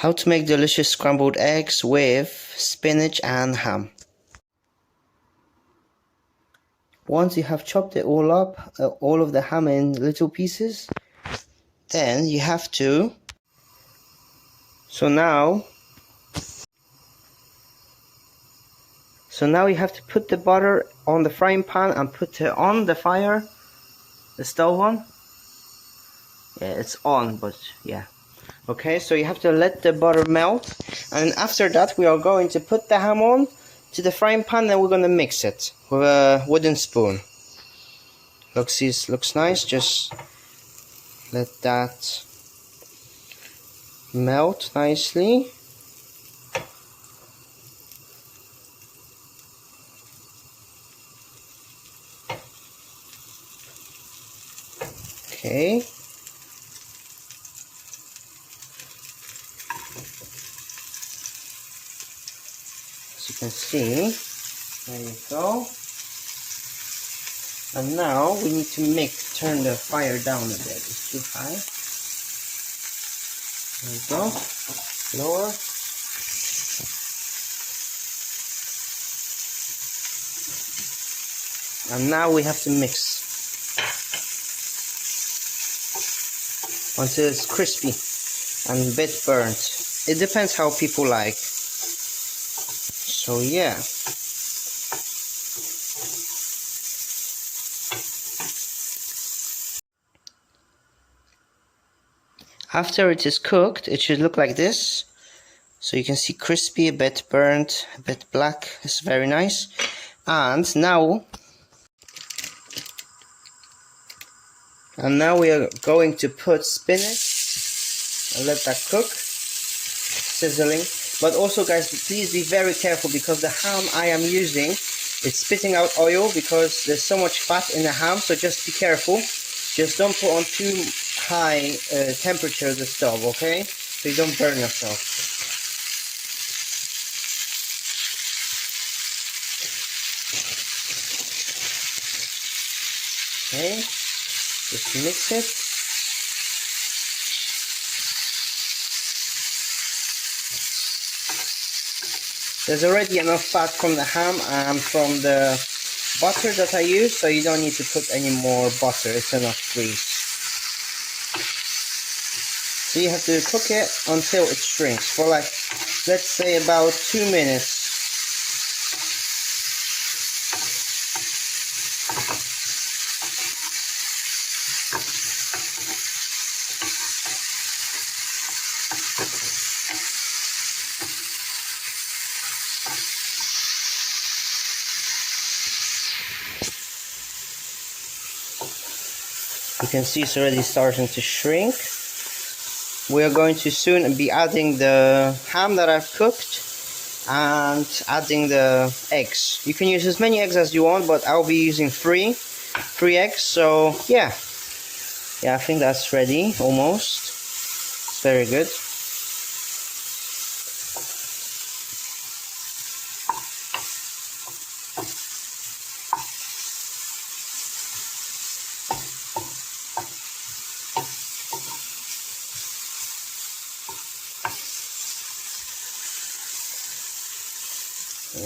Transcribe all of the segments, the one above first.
How to make delicious scrambled eggs with spinach and ham. Once you have chopped it all up, all of the ham in little pieces, then you have to, so now you have to put the butter on the frying pan and put it on the fire, the stove on. Yeah, it's on, but yeah. Okay, so you have to let the butter melt, and after that we are going to put the ham on to the frying pan, and we're going to mix it with a wooden spoon. Looks nice. Just let that melt nicely. Okay. As you can see, there you go. And now we need to turn the fire down a bit. It's too high. There we go. Lower. And now we have to mix until it's crispy and a bit burnt. It depends how people like. So yeah. After it is cooked, it should look like this. So you can see crispy, a bit burnt, a bit black. It's very nice. And now we are going to put spinach and let that cook, sizzling. But also, guys, please be very careful, because the ham I am using, it's spitting out oil because there's so much fat in the ham. So just be careful. Just don't put on too high temperature the stove, okay? So you don't burn yourself. Okay, just mix it. There's already enough fat from the ham and from the butter that I use, so you don't need to put any more butter. It's enough grease. So you have to cook it until it shrinks for, like, let's say about 2 minutes. You can see it's already starting to shrink. We are going to soon be adding the ham that I've cooked and adding the eggs. You can use as many eggs as you want, but I'll be using three eggs. So yeah, I think that's ready almost. It's very good.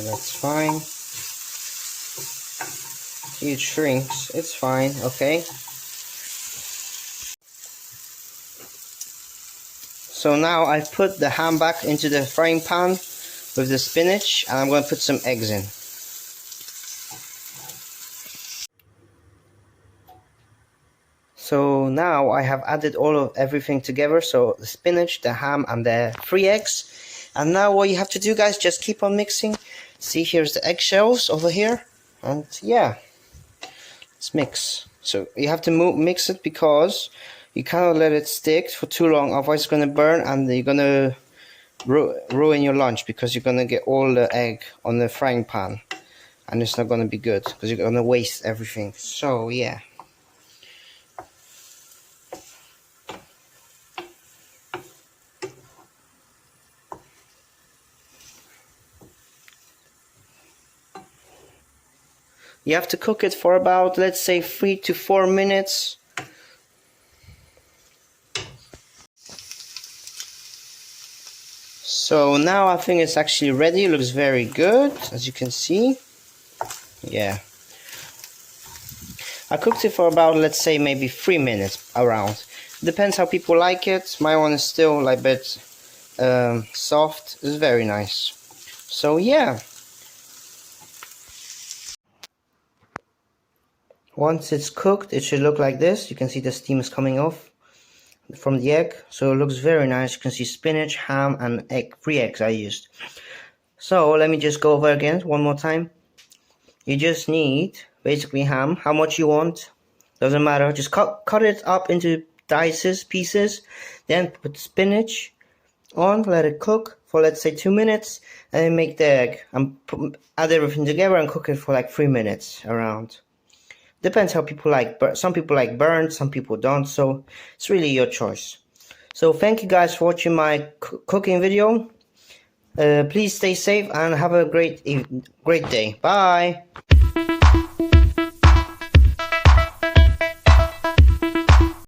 That's fine. It shrinks. It's fine. Okay. So now I've put the ham back into the frying pan with the spinach, and I'm going to put some eggs in. So now I have added everything together. So the spinach, the ham, and the 3 eggs. And now what you have to do, guys, just keep on mixing. See, here's the eggshells over here, and yeah, let's mix. So you have to mix it, because you cannot let it stick for too long, otherwise it's going to burn, and you're going to ruin your lunch, because you're going to get all the egg on the frying pan, and it's not going to be good, because you're going to waste everything. So yeah. You have to cook it for about, let's say, 3 to 4 minutes. So now I think it's actually ready. It looks very good, as you can see. Yeah. I cooked it for about, let's say, maybe 3 minutes around. Depends how people like it. My one is still like a bit soft. It's very nice. So yeah. Once it's cooked, it should look like this. You can see the steam is coming off from the egg. So it looks very nice. You can see spinach, ham, and egg. 3 eggs I used. So let me just go over again one more time. You just need basically ham. How much you want, doesn't matter. Just cut it up into pieces. Then put spinach on, let it cook for, let's say, 2 minutes, and then make the egg and add everything together and cook it for like 3 minutes around. Depends how people like. Some people like burnt, some people don't. So it's really your choice. So thank you guys for watching my cooking video. Please stay safe and have a great day. Bye.